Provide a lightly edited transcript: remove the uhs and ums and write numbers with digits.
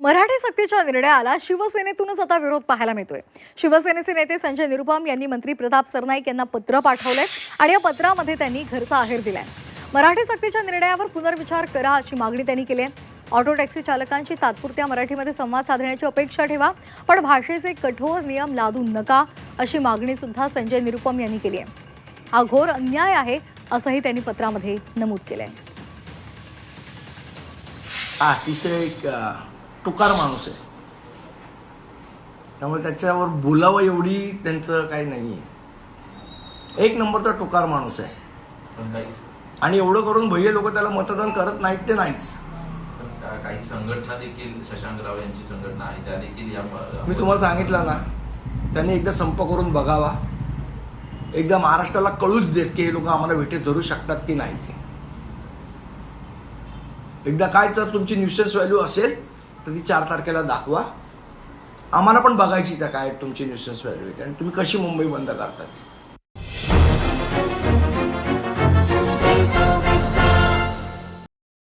मराठी सक्तीच्या निर्णयाला शिवसेनेतूनच आता विरोध पाहायला मिळतोय। शिवसेनेचे नेते संजय निरुपम यांनी मंत्री प्रताप सरनाईक यांना पत्र पाठवलंय आणि या पत्रामध्ये त्यांनी घरचा आहेर दिलाय। मराठी सक्तीच्या निर्णयावर पुनर्विचार करा अशी मागणी त्यांनी केली आहे। ऑटो टॅक्सी चालकांची तात्पुरत्या मराठीमध्ये संवाद साधण्याची अपेक्षा ठेवा, पण भाषेचे कठोर नियम लादू नका अशी मागणी सुद्धा संजय निरुपम यांनी केली आहे। हा घोर अन्याय आहे असंही त्यांनी पत्रामध्ये नमूद केलंय। अतिशय एक टुकार माणूस आहे, त्यामुळे त्याच्यावर बोलावं एवढी त्यांचं काही नाही आहे। एक नंबरचा टुकार माणूस आहे आणि एवढं करून भैया लोक त्याला मतदान करत नाहीत ते नाहीच। काही संघटना देखील शशांकराव यांची संघटना आहे त्या देखील या मी तुम्हाला सांगितलं ना, त्यांनी एकदा संप करून बघावा, एकदा महाराष्ट्राला कळूच देत की हे लोक आम्हाला भेटीत धरू शकतात की नाही ते। एकदा काय तर तुमची न्यूसेन्स व्हॅल्यू असेल तर ती 4 तारखेला दाखवा, आम्हाला पण बघायचीच आहे काय तुमची न्यूसेन्स व्हॅल्यू आहे आणि तुम्ही कशी मुंबई बंद करता ती।